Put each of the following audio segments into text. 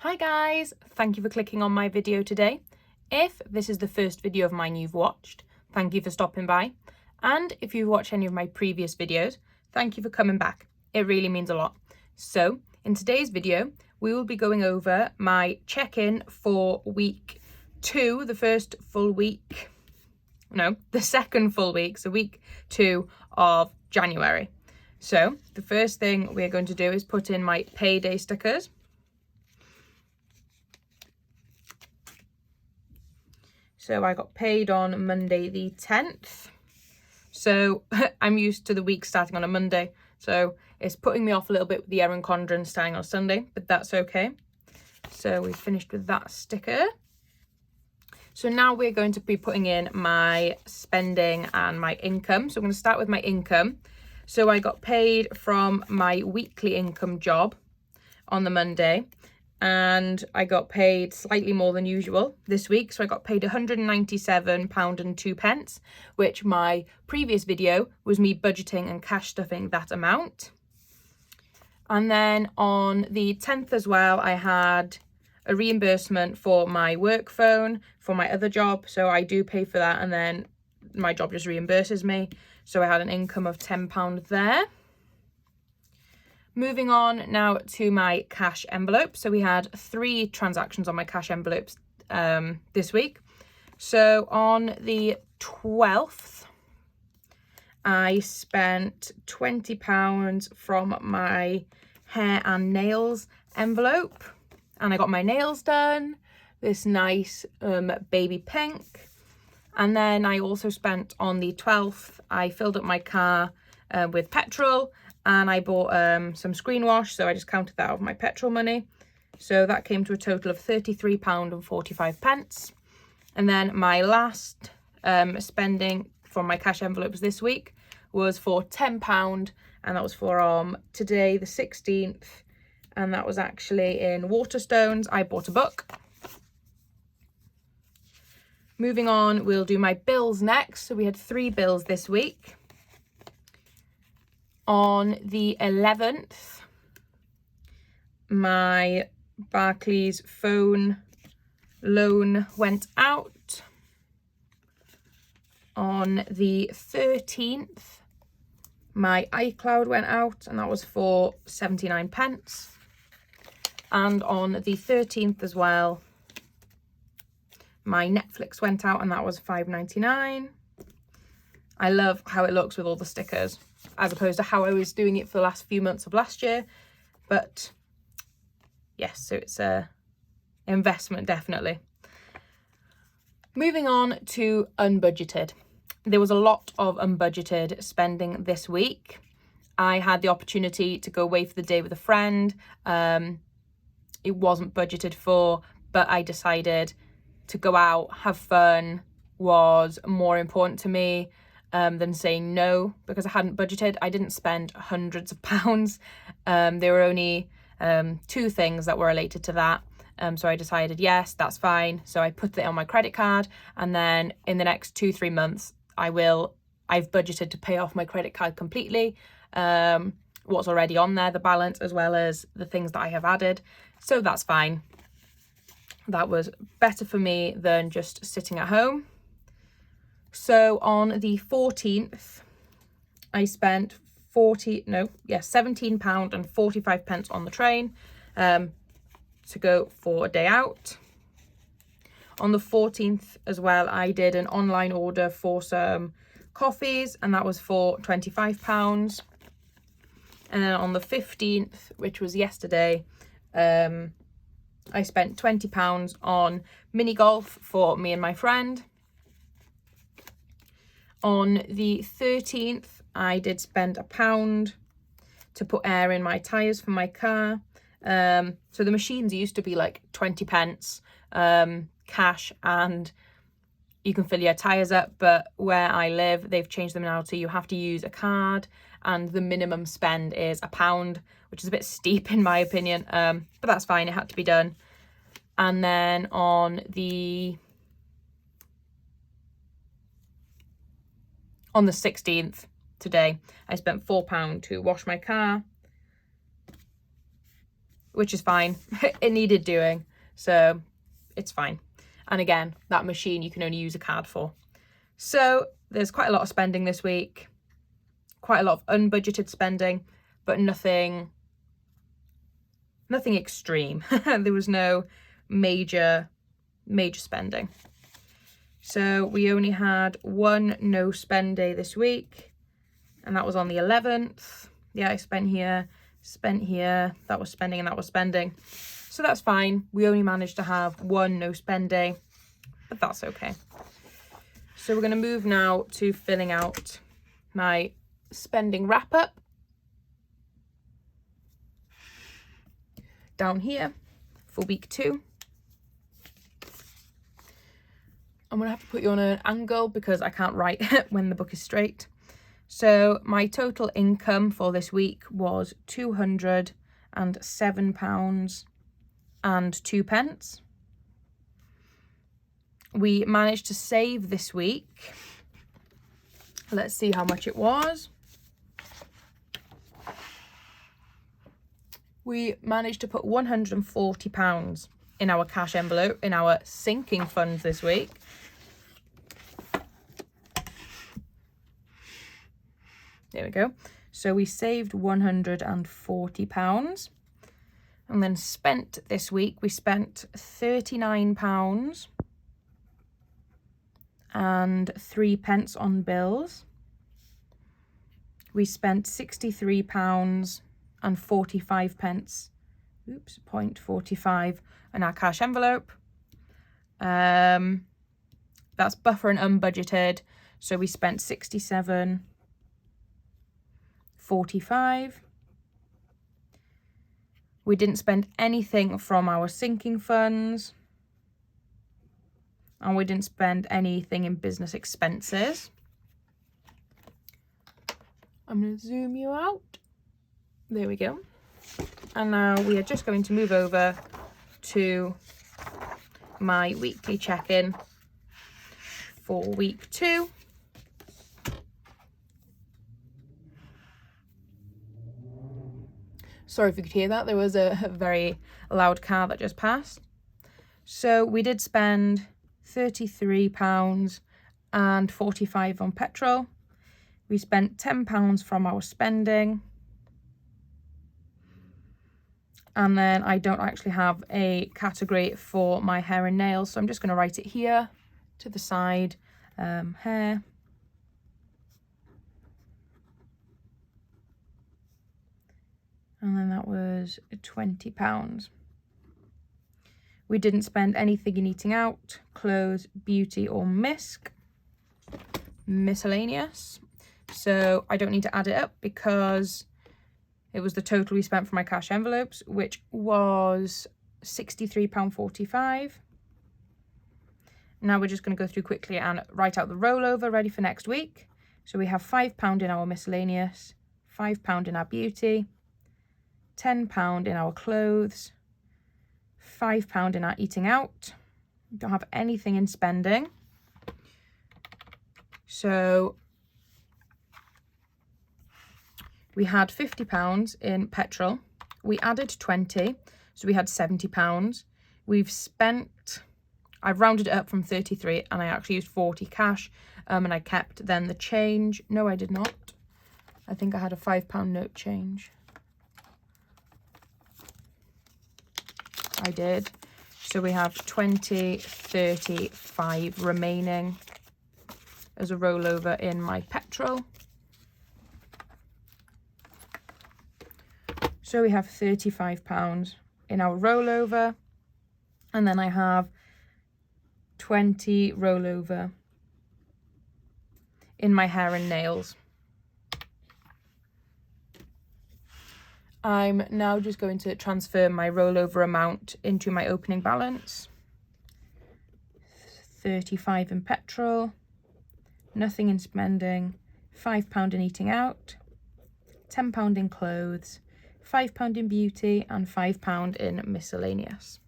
Hi guys, thank you for clicking on my video today. If this is the first video of mine you've watched, thank you for stopping by. And if you've watched any of my previous videos, thank you for coming back. It really means a lot. So in today's video, we will be going over my check-in for week 2, the second full week, so week 2 of January. So the first thing we're going to do is put in my Payday stickers. So I got paid on Monday the 10th. So I'm used to the week starting on a Monday. So it's putting me off a little bit with the Erin Condren starting on Sunday, but that's okay. So we finished with that sticker. So now we're going to be putting in my spending and my income. So I'm going to start with my income. So I got paid from my weekly income job on the Monday. And I got paid slightly more than usual this week. So I got paid £197.02, which my previous video was me budgeting and cash stuffing that amount. And then on the 10th as well, I had a reimbursement for my work phone for my other job. So I do pay for that and then my job just reimburses me. So I had an income of £10 there. Moving on now to my cash envelope. So we had 3 transactions on my cash envelopes this week. So on the 12th, I spent £20 from my hair and nails envelope. And I got my nails done, this nice baby pink. And then I also spent on the 12th, I filled up my car with petrol. And I bought some screen wash, so I just counted that out of my petrol money. So that came to a total of £33.45. And then my last spending from my cash envelopes this week was for £10. And that was for today, the 16th. And that was actually in Waterstones. I bought a book. Moving on, we'll do my bills next. So we had 3 bills this week. On the 11th, my Barclays phone loan went out. On the 13th, my iCloud went out and that was for 79p. And on the 13th as well, my Netflix went out and that was £5.99. I love how it looks with all the stickers, as opposed to how I was doing it for the last few months of last year. But yes, so it's a investment, definitely. Moving on to unbudgeted. There was a lot of unbudgeted spending this week. I had the opportunity to go away for the day with a friend. It wasn't budgeted for, but I decided to go out, have fun was more important to me than saying no, because I hadn't budgeted. I didn't spend hundreds of pounds. There were only 2 things that were related to that. So I decided, yes, that's fine. So I put it on my credit card, and then in the next 2-3 months, I've budgeted to pay off my credit card completely. What's already on there, the balance, as well as the things that I have added. So that's fine. That was better for me than just sitting at home. So on the 14th, I spent £17.45 on the train to go for a day out. On the 14th as well, I did an online order for some coffees and that was for £25. And then on the 15th, which was yesterday, I spent £20 on mini golf for me and my friend. On the 13th, I did spend £1 to put air in my tyres for my car. So the machines used to be like 20p cash and you can fill your tyres up. But where I live, they've changed them now to you have to use a card and the minimum spend is £1, which is a bit steep in my opinion. But that's fine, it had to be done. And then on the 16th, today, I spent £4 to wash my car, which is fine. It needed doing, so it's fine. And again, that machine you can only use a card for. So there's quite a lot of spending this week, quite a lot of unbudgeted spending, but nothing extreme. There was no major spending. So we only had one no spend day this week, and that was on the 11th. Yeah, I spent here, that was spending, and that was spending. So that's fine. We only managed to have one no spend day, but that's okay. So we're going to move now to filling out my spending wrap up. Down here for week 2. I'm going to have to put you on an angle because I can't write when the book is straight. So my total income for this week was £207.02. We managed to save this week. Let's see how much it was. We managed to put £140 in our cash envelope, in our sinking funds this week. There we go. So we saved £140. And then spent this week, we spent £39 and 3 pence on bills. We spent £63 and 45 pence, .45 in our cash envelope. That's buffer and unbudgeted. So we spent 67.45. We didn't spend anything from our sinking funds. And we didn't spend anything in business expenses. I'm going to zoom you out. There we go. And now we are just going to move over to my weekly check-in for week 2. Sorry if you could hear that. There was a very loud car that just passed. So we did spend £33.45 on petrol. We spent £10 from our spending. And then I don't actually have a category for my hair and nails, so I'm just going to write it here to the side. Hair. And then that was £20. We didn't spend anything in eating out, clothes, beauty or miscellaneous. So I don't need to add it up because it was the total we spent for my cash envelopes, which was £63.45. Now we're just going to go through quickly and write out the rollover ready for next week. So we have £5 in our miscellaneous, £5 in our beauty, £10 in our clothes, £5 in our eating out. We don't have anything in spending. So we had £50 in petrol. We added 20, so we had £70. We've spent, I've rounded it up from 33 and I actually used 40 cash, and I kept then the change. No, I did not. I think I had a £5 note change. I did. So we have 20, 35 remaining as a rollover in my petrol. So we have £35 in our rollover, and then I have 20 rollover in my hair and nails. I'm now just going to transfer my rollover amount into my opening balance. 35 in petrol, nothing in spending, £5 in eating out, £10 in clothes, £5 in beauty and £5 in miscellaneous.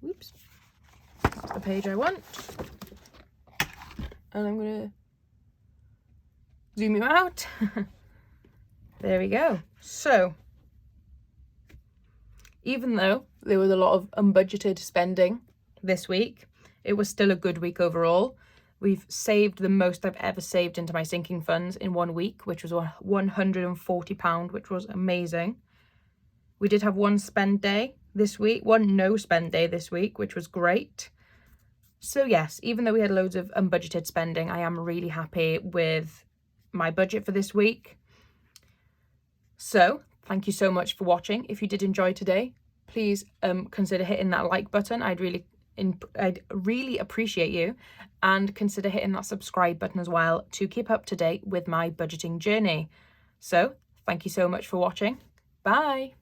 Whoops, that's the page I want. And I'm going to zoom you out. There we go. So even though there was a lot of unbudgeted spending this week, it was still a good week overall. We've saved the most I've ever saved into my sinking funds in 1 week, which was £140, which was amazing. We did have one spend day this week, one no spend day this week, which was great. So yes, even though we had loads of unbudgeted spending, I am really happy with my budget for this week. So thank you so much for watching. If you did enjoy today, please consider hitting that like button. I'd really appreciate you, and consider hitting that subscribe button as well to keep up to date with my budgeting journey. So thank you so much for watching. Bye.